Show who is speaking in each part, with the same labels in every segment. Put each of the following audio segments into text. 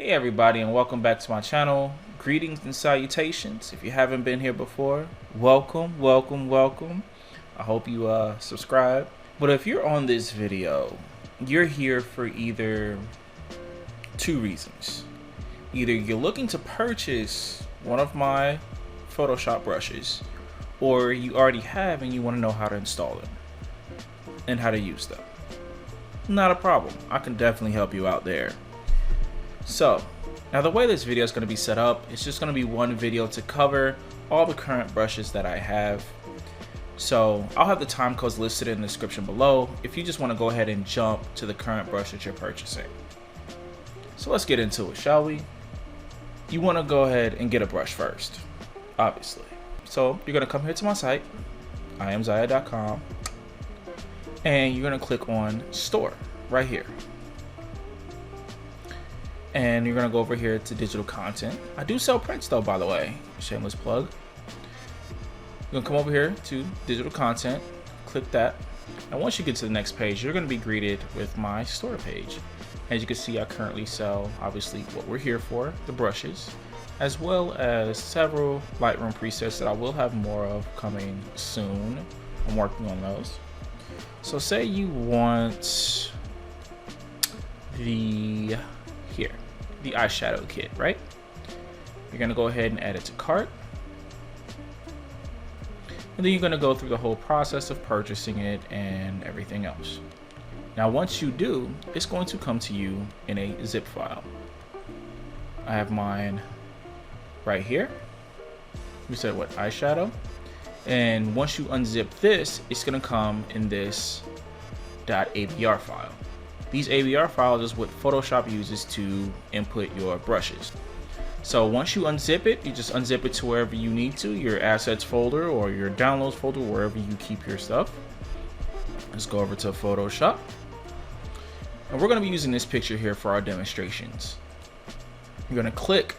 Speaker 1: Hey everybody, and welcome back to my channel. Greetings and salutations. If you haven't been here before, welcome. I hope you subscribe. But if you're on this video, you're here for either two reasons. Either you're looking to purchase one of my Photoshop brushes, or you already have and you want to know how to install them and how to use them. Not a problem. I can definitely help you out there. So, now the way this video is going to be set up, it's just going to be one video to cover all the current brushes that I have. So, I'll have the time codes listed in the description below if you just want to go ahead and jump to the current brush that you're purchasing. So let's get into it, shall we? You want to go ahead and get a brush first, obviously. So, you're going to come here to my site, iamzaya.com, and you're going to click on Store, right here. And you're gonna go over here to digital content. I do sell prints though, by the way. Shameless plug. You're gonna come over here to digital content, click that. And once you get to the next page, you're gonna be greeted with my store page. As you can see, I currently sell, obviously, what we're here for, the brushes, as well as several Lightroom presets that I will have more of coming soon. I'm working on those. So say you want the eyeshadow kit, right? You're gonna go ahead and add it to cart, and then you're gonna go through the whole process of purchasing it and everything else. Now once you do, it's going to come to you in a zip file. I have mine right here. We said what, eyeshadow, and once you unzip this, it's gonna come in this .abr file. These ABR files is what Photoshop uses to input your brushes. So once you unzip it, you just unzip it to wherever you need to, your assets folder or your downloads folder, wherever you keep your stuff. Let's go over to Photoshop. And we're gonna be using this picture here for our demonstrations. You're gonna click,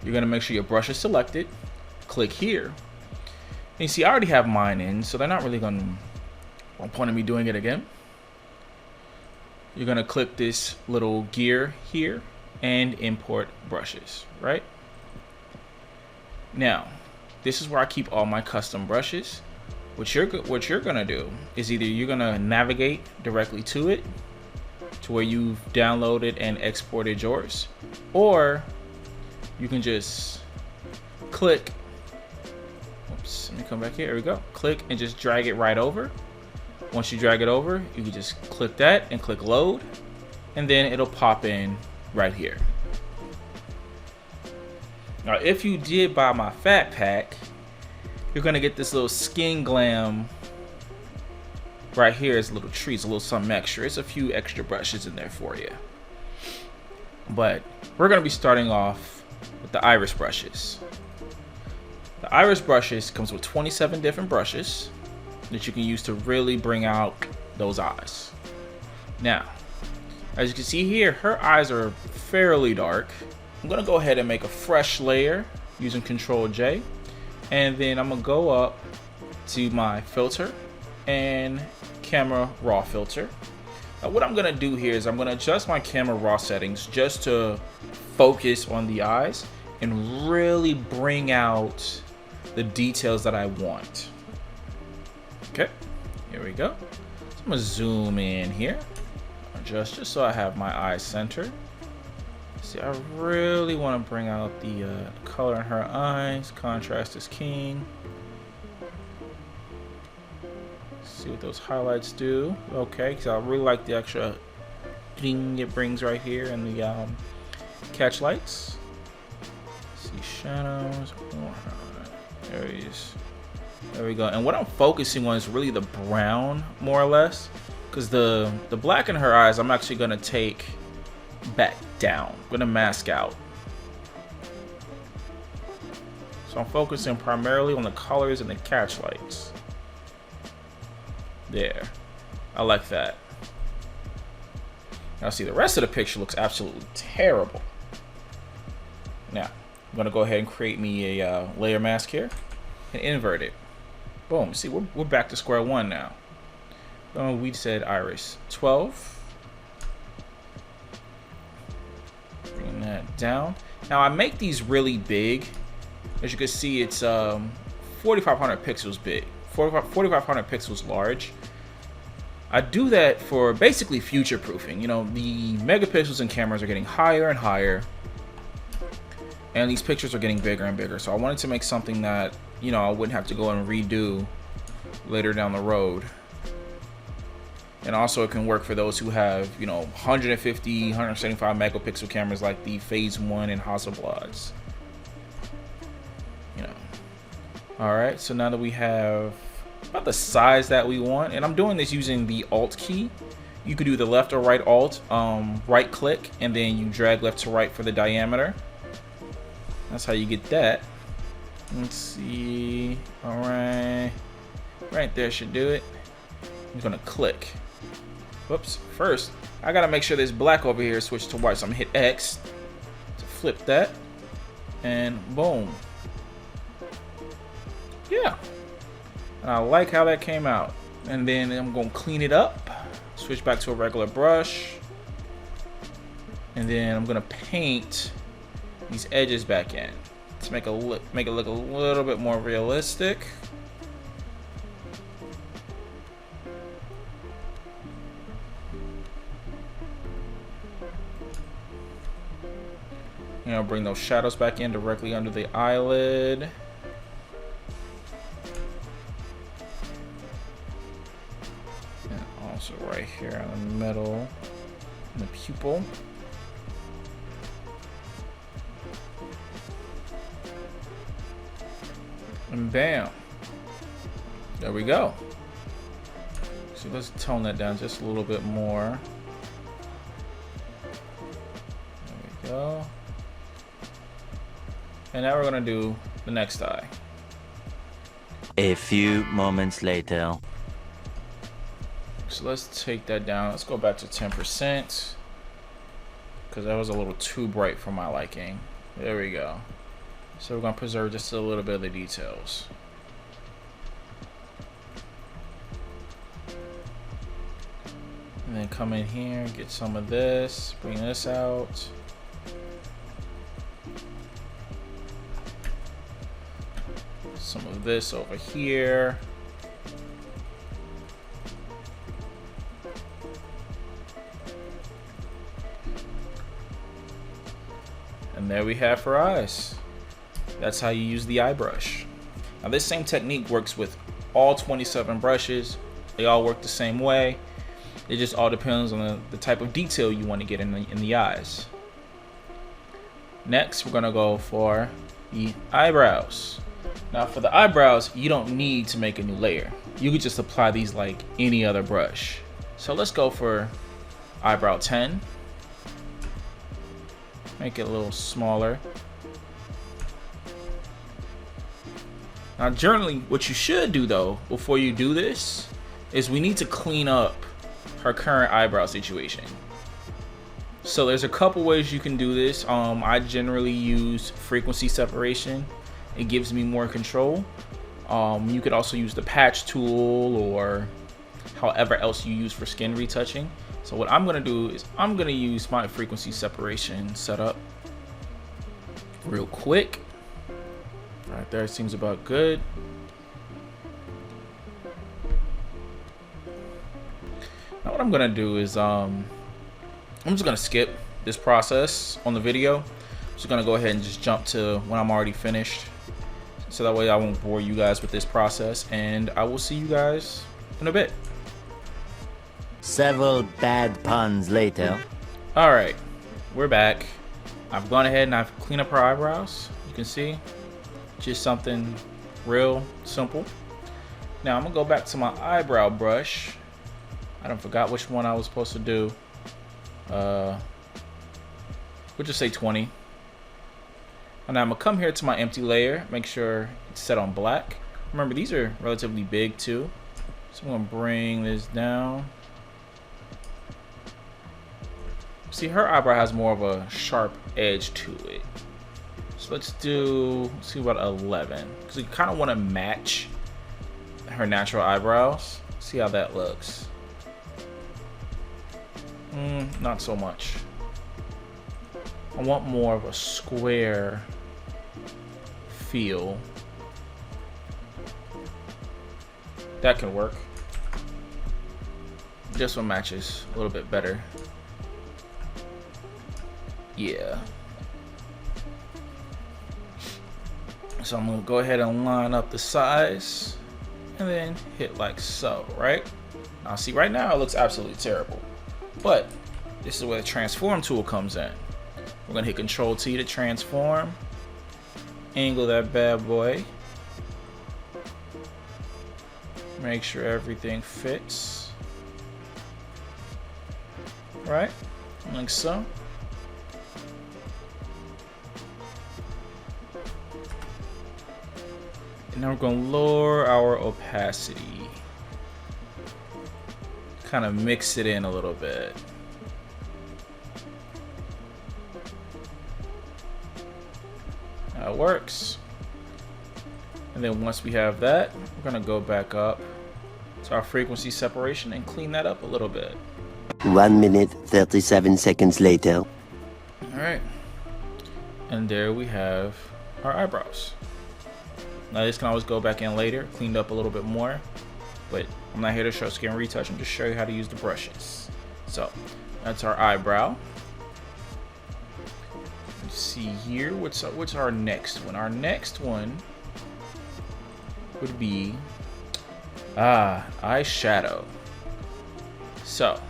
Speaker 1: you're gonna make sure your brush is selected, click here. And you see, I already have mine in, so they're not really gonna point at me doing it again. You're gonna click this little gear here and import brushes, right? Now, this is where I keep all my custom brushes. What you're gonna do is either you're gonna navigate directly to it, to where you've downloaded and exported yours, or you can just click, oops, let me come back here, we go. Click and just drag it right over. Once you drag it over, you can just click that and click load, and then it'll pop in right here. Now, if you did buy my fat pack, you're gonna get this little skin glam right here. It's little treats, a little something extra. It's a few extra brushes in there for you. But we're gonna be starting off with the iris brushes. The iris brushes comes with 27 different brushes that you can use to really bring out those eyes. Now, as you can see here, her eyes are fairly dark. I'm gonna go ahead and make a fresh layer using Control J, and then I'm gonna go up to my filter and camera raw filter. Now what I'm gonna do here is I'm gonna adjust my camera raw settings just to focus on the eyes and really bring out the details that I want. Okay, here we go. So I'm gonna zoom in here, adjust just so I have my eyes centered. See, I really want to bring out the color in her eyes. Contrast is king. See what those highlights do. Okay, because I really like the extra ding it brings right here in the catch lights. See shadows. There he is. There we go. And what I'm focusing on is really the brown, more or less, because the black in her eyes I'm actually gonna take back down. I'm gonna mask out. So I'm focusing primarily on the colors and the catch lights. There. I like that. Now see, the rest of the picture looks absolutely terrible. Now, I'm gonna go ahead and create me a layer mask here and invert it. Boom. See, we're back to square one now. We said iris 12. Bring down. Now I make these really big. As you can see, it's 4,500 pixels big, 4,500 pixels large. I do that for basically future proofing. You know, the megapixels in cameras are getting higher and higher, and these pictures are getting bigger and bigger. So I wanted to make something that, you know, I wouldn't have to go and redo later down the road. And also it can work for those who have, you know, 150, 175 megapixel cameras like the Phase 1 and Hasselblads. You know. Alright, so now that we have about the size that we want, and I'm doing this using the Alt key. You could do the left or right Alt, right click, and then you drag left to right for the diameter. That's how you get that. Let's see. Alright. Right there should do it. I'm gonna click. Whoops. First, I gotta make sure this black over here is switched to white. So I'm gonna hit X to flip that. And boom. Yeah. And I like how that came out. And then I'm gonna clean it up. Switch back to a regular brush. And then I'm gonna paint these edges back in to make it look a little bit more realistic. You know, bring those shadows back in directly under the eyelid. And also right here in the middle, in the pupil. And bam. There we go. So let's tone that down just a little bit more. There we go. And now we're gonna do the next eye.
Speaker 2: A few moments later.
Speaker 1: So let's take that down. Let's go back to 10% because that was a little too bright for my liking. There we go. So we're gonna preserve just a little bit of the details. And then come in here, get some of this, bring this out. Some of this over here. And there we have our eyes. That's how you use the eye brush. Now this same technique works with all 27 brushes. They all work the same way. It just all depends on the type of detail you want to get in the eyes. Next, we're gonna go for the eyebrows. Now for the eyebrows, you don't need to make a new layer. You could just apply these like any other brush. So let's go for eyebrow 10. Make it a little smaller. Now generally, what you should do though, before you do this, is we need to clean up her current eyebrow situation. So there's a couple ways you can do this. I generally use frequency separation. It gives me more control. You could also use the patch tool or however else you use for skin retouching. So what I'm gonna do is I'm gonna use my frequency separation setup real quick. Right there seems about good. Now what I'm gonna do is I'm just gonna skip this process on the video. I'm just gonna go ahead and just jump to when I'm already finished. So that way I won't bore you guys with this process, and I will see you guys in a bit.
Speaker 2: Several bad puns later.
Speaker 1: Alright, we're back. I've gone ahead and I've cleaned up her eyebrows. You can see, just something real simple. Now I'm gonna go back to my eyebrow brush. I don't forgot which one I was supposed to do. We'll just say 20. And now I'm gonna come here to my empty layer, make sure it's set on black. Remember, these are relatively big too. So I'm gonna bring this down. See, her eyebrow has more of a sharp edge to it. So let's do about 11. Because we kind of want to match her natural eyebrows. See how that looks. Not so much. I want more of a square feel. That can work. This one matches a little bit better. Yeah. So I'm gonna go ahead and line up the size and then hit like so, right? Now see, right now it looks absolutely terrible, but this is where the transform tool comes in. We're gonna hit Control T to transform, angle that bad boy, make sure everything fits, right? Like so. And now we're going to lower our opacity. Kind of mix it in a little bit. That works. And then once we have that, we're going to go back up to our frequency separation and clean that up a little bit.
Speaker 2: 1 minute, 37 seconds later.
Speaker 1: Alright. And there we have our eyebrows. Now this can always go back in later, cleaned up a little bit more, but I'm not here to show skin retouch. I'm just show you how to use the brushes. So that's our eyebrow. Let's see here, what's our next one? Our next one would be eyeshadow. So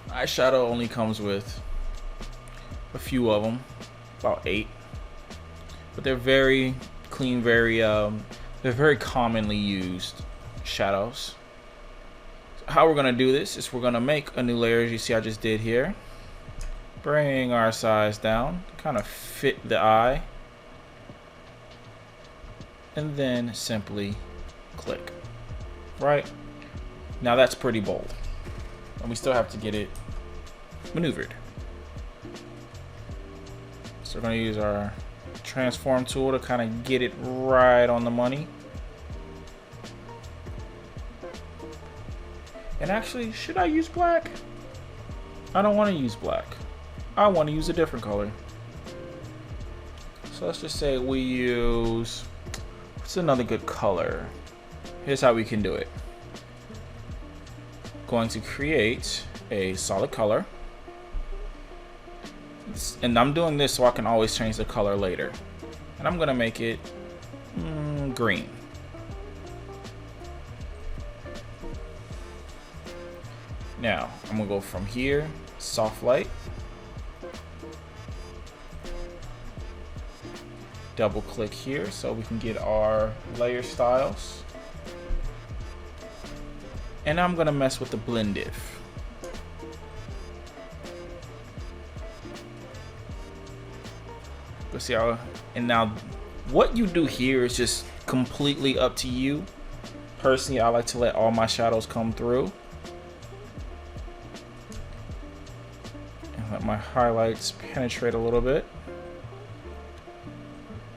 Speaker 1: eyeshadow only comes with a few of them, about 8, but they're very clean, they're very commonly used shadows. So how we're gonna do this is we're gonna make a new layer, as you see I just did here. Bring our size down, kind of fit the eye, and then simply click. Right? Now that's pretty bold, and we still have to get it maneuvered. So we're gonna use our transform tool to kind of get it right on the money. And actually, should I use black? I don't want to use black. I want to use a different color. So let's just say we use, what's another good color? Here's how we can do it. Going to create a solid color. And I'm doing this so I can always change the color later. And I'm gonna make it green. Now I'm gonna go from here, soft light, double click here so we can get our layer styles. And I'm gonna mess with the blend if. See how, and now what you do here is just completely up to you. Personally, I like to let all my shadows come through and let my highlights penetrate a little bit.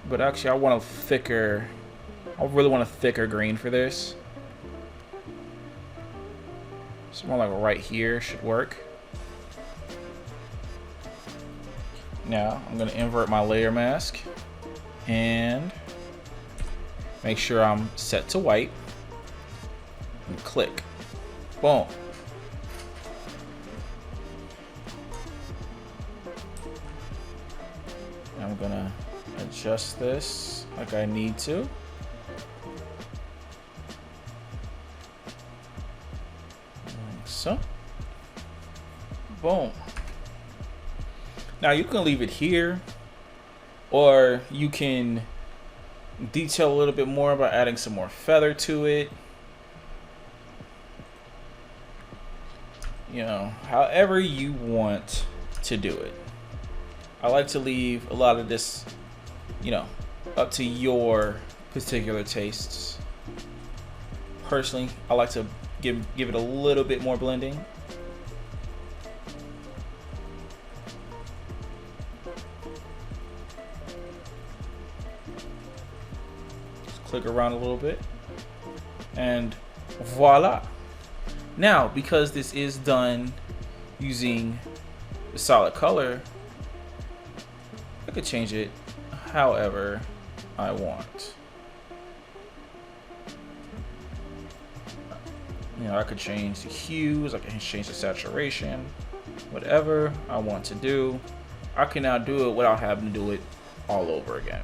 Speaker 1: But actually I want a thicker, I really want a thicker green for this. So more like right here should work. Now I'm going to invert my layer mask and make sure I'm set to white and click. Boom. I'm going to adjust this like I need to. Like so. Boom. Now you can leave it here, or you can detail a little bit more by adding some more feather to it. You know, however you want to do it. I like to leave a lot of this, you know, up to your particular tastes. Personally, I like to give it a little bit more blending. Click around a little bit and voila. Now because this is done using the solid color, could change it however I want. You know, I could change the hues, I can change the saturation, whatever I want to do. I can now do it without having to do it all over again.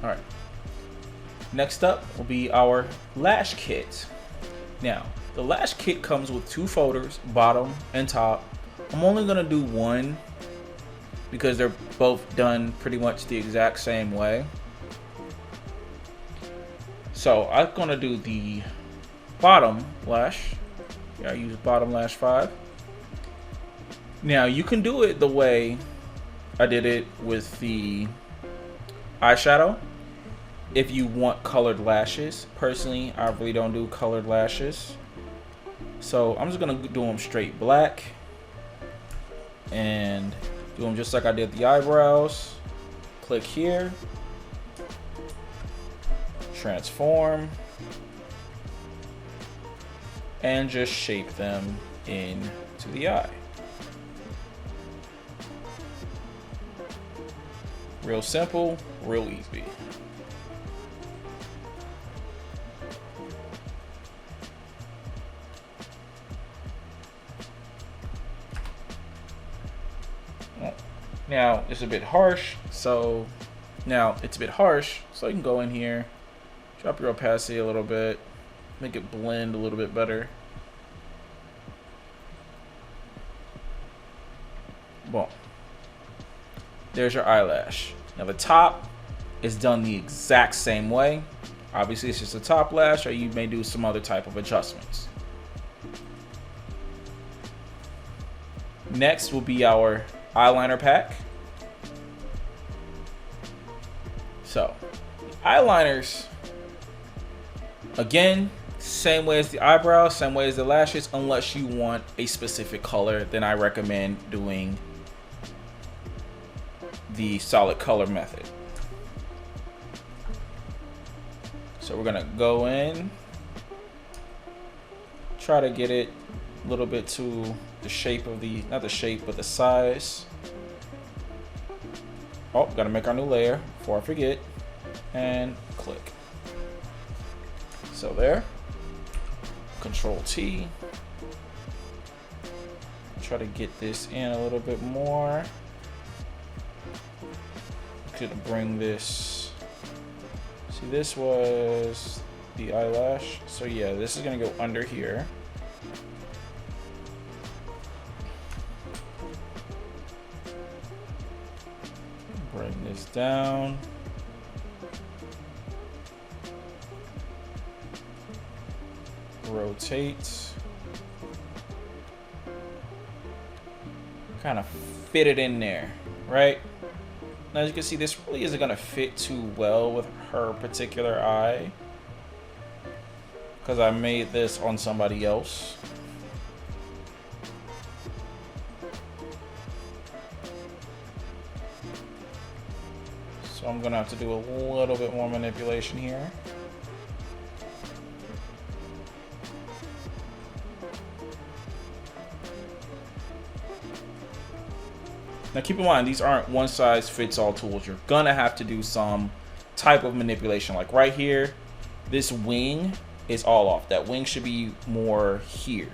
Speaker 1: All right. Next up will be our lash kit. Now, the lash kit comes with 2 folders, bottom and top. I'm only gonna do one because they're both done pretty much the exact same way. So I'm gonna do the bottom lash. Yeah, I use bottom lash 5. Now you can do it the way I did it with the eyeshadow if you want colored lashes. Personally, I really don't do colored lashes. So I'm just gonna do them straight black and do them just like I did the eyebrows. Click here, transform, and just shape them into the eye. Real simple, real easy. Now it's a bit harsh, so you can go in here, drop your opacity a little bit, make it blend a little bit better. Boom. There's your eyelash. Now the top is done the exact same way. Obviously it's just a top lash, or you may do some other type of adjustments. Next will be our eyeliner pack. So, eyeliners, again, same way as the eyebrows, same way as the lashes, unless you want a specific color, then I recommend doing the solid color method. So we're gonna go in, try to get it a little bit to the shape of the, not the shape, but the size. Oh, gotta make our new layer before I forget, and click. So there, Control T. Try to get this in a little bit more. Gonna bring this, see, this was the eyelash, so yeah, this is gonna go under here. Bring this down. Rotate. Kind of fit it in there, right? Now, as you can see, this really isn't gonna fit too well with her particular eye because I made this on somebody else. So I'm gonna have to do a little bit more manipulation here. Now keep in mind, these aren't one size fits all tools. You're gonna have to do some type of manipulation. Like right here, this wing is all off. That wing should be more here.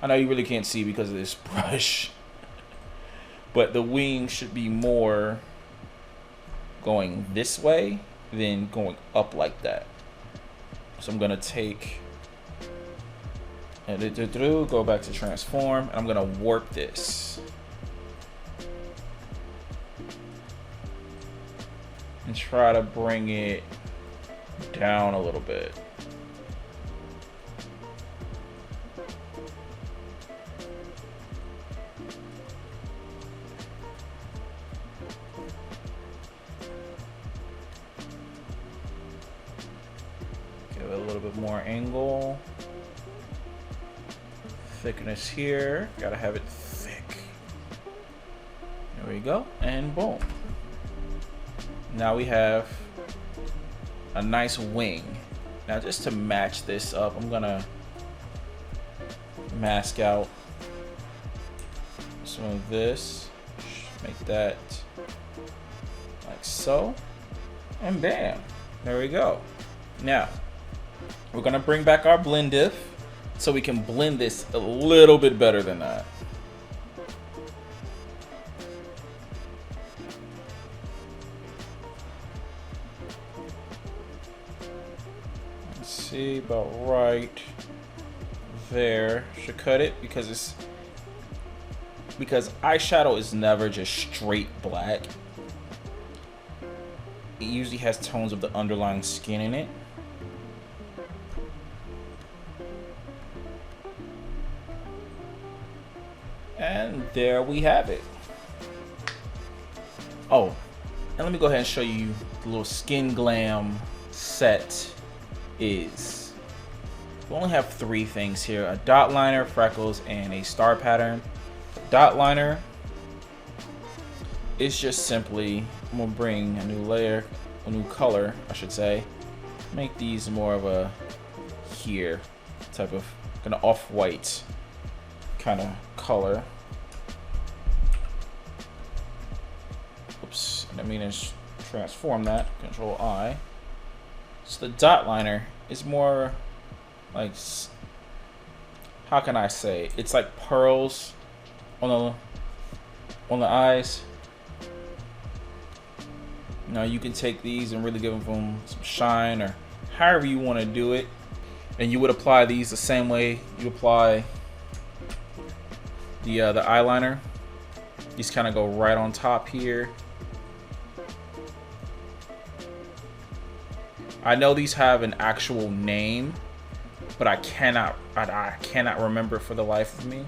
Speaker 1: I know you really can't see because of this brush, but the wing should be more going this way than going up like that. So I'm gonna take, go back to transform, and I'm gonna warp this. And try to bring it down a little bit. Give it a little bit more angle. Thickness here. Gotta have it thick. There we go. And boom. Now we have a nice wing. Now just to match this up, I'm gonna mask out some of this. Make that like so, and bam, there we go. Now we're gonna bring back our blend diff so we can blend this a little bit better than that. Let's see, about right there. Should cut it because eyeshadow is never just straight black. It usually has tones of the underlying skin in it. And there we have it. Oh, and let me go ahead and show you the little skin glam set is. We only have 3 things here: a dot liner, freckles, and a star pattern. The dot liner is just simply, I'm gonna bring a new layer, a new color, I should say. Make these more of a here type of kind of off-white kind of color. Oops, I mean to transform that. Control I. So the dot liner is more like, how can I say? It's like pearls on the eyes. Now you can take these and really give them some shine, or however you want to do it. And you would apply these the same way you apply the eyeliner. These kind of go right on top here. I know these have an actual name, but I cannot remember for the life of me.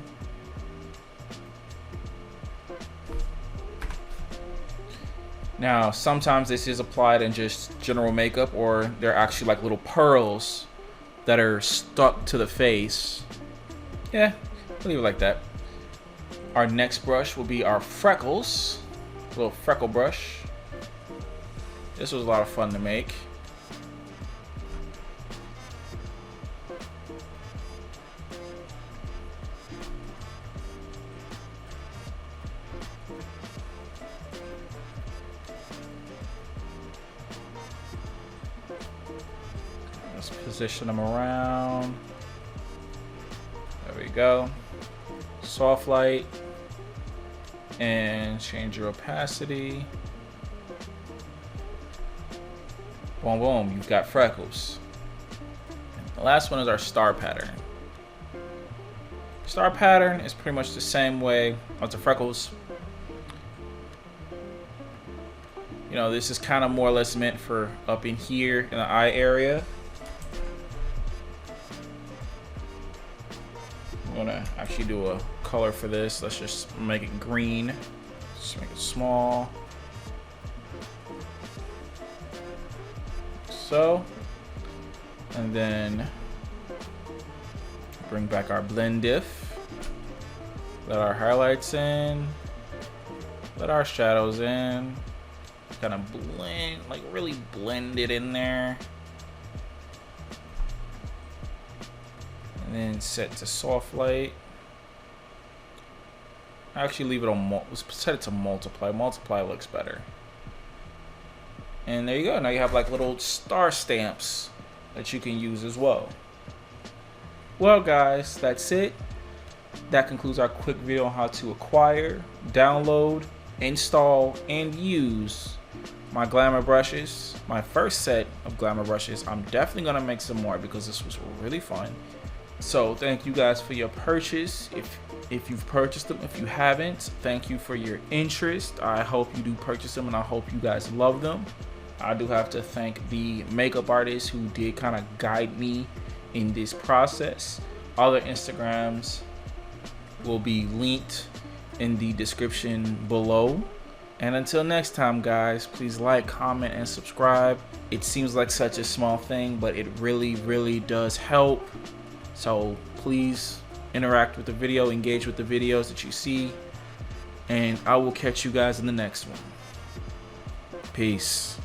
Speaker 1: Now, sometimes this is applied in just general makeup, or they're actually like little pearls that are stuck to the face. Yeah, I'll leave it like that. Our next brush will be our freckles, a little freckle brush. This was a lot of fun to make. Let's position them around. There we go. Soft light and change your opacity. Boom, boom, you've got freckles. The last one is our star pattern. Star pattern is pretty much the same way as the freckles. You know, this is kind of more or less meant for up in here in the eye area. I'm gonna actually do a color for this. Let's just make it green. Just make it small. So, and then bring back our blend diff. Let our highlights in. Let our shadows in. Kind of blend, like really blend it in there. And then set to soft light. Actually leave it on, let's set it to multiply. Multiply looks better. And there you go. Now you have like little star stamps that you can use as well. Well guys, that's it. That concludes our quick video on how to acquire, download, install, and use my Glamour brushes. My first set of Glamour brushes. I'm definitely gonna make some more because this was really fun. So thank you guys for your purchase. If you've purchased them, if you haven't, thank you for your interest. I hope you do purchase them and I hope you guys love them. I do have to thank the makeup artist who did kind of guide me in this process. All their Instagrams will be linked in the description below. And until next time guys, please like, comment, and subscribe. It seems like such a small thing, but it really does help. So please interact with the video, engage with the videos that you see, and I will catch you guys in the next one. Peace.